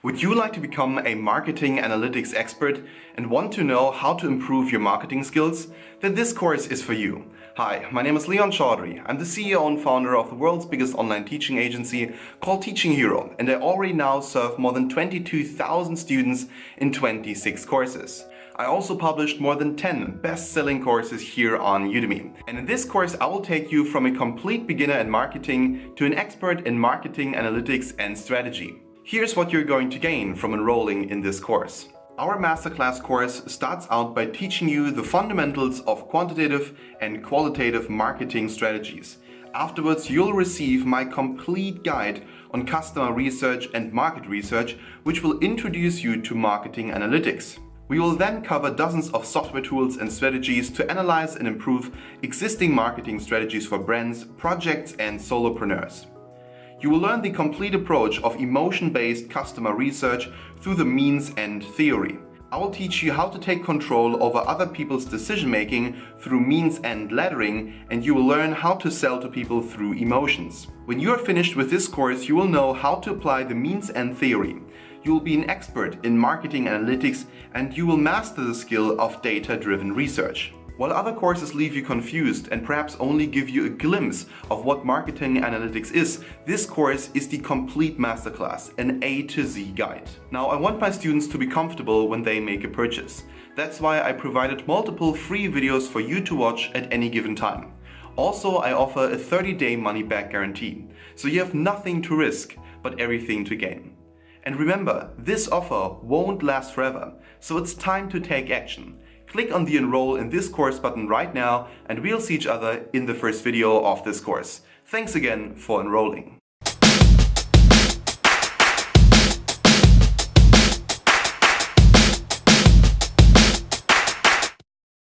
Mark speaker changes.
Speaker 1: Would you like to become a marketing analytics expert and want to know how to improve your marketing skills? Then this course is for you. Hi, my name is Leon Chaudhry. I'm the CEO and founder of the world's biggest online teaching agency called Teaching Hero, and I already now serve more than 22,000 students in 26 courses. I also published more than 10 best-selling courses here on Udemy. And in this course, I will take you from a complete beginner in marketing to an expert in marketing analytics and strategy. Here's what you're going to gain from enrolling in this course. Our Masterclass course starts out by teaching you the fundamentals of quantitative and qualitative marketing strategies. Afterwards, you'll receive my complete guide on customer research and market research, which will introduce you to marketing analytics. We will then cover dozens of software tools and strategies to analyze and improve existing marketing strategies for brands, projects, and solopreneurs. You will learn the complete approach of emotion-based customer research through the means end theory. I will teach you how to take control over other people's decision-making through means end laddering, and you will learn how to sell to people through emotions. When you are finished with this course, you will know how to apply the means end theory. You will be an expert in marketing analytics, and you will master the skill of data-driven research. While other courses leave you confused and perhaps only give you a glimpse of what marketing analytics is, this course is the complete masterclass, an A to Z guide. Now, I want my students to be comfortable when they make a purchase. That's why I provided multiple free videos for you to watch at any given time. Also, I offer a 30-day money-back guarantee, so you have nothing to risk, but everything to gain. And remember, this offer won't last forever, so it's time to take action. Click on the Enroll in this course button right now, and we'll see each other in the first video of this course. Thanks again for enrolling.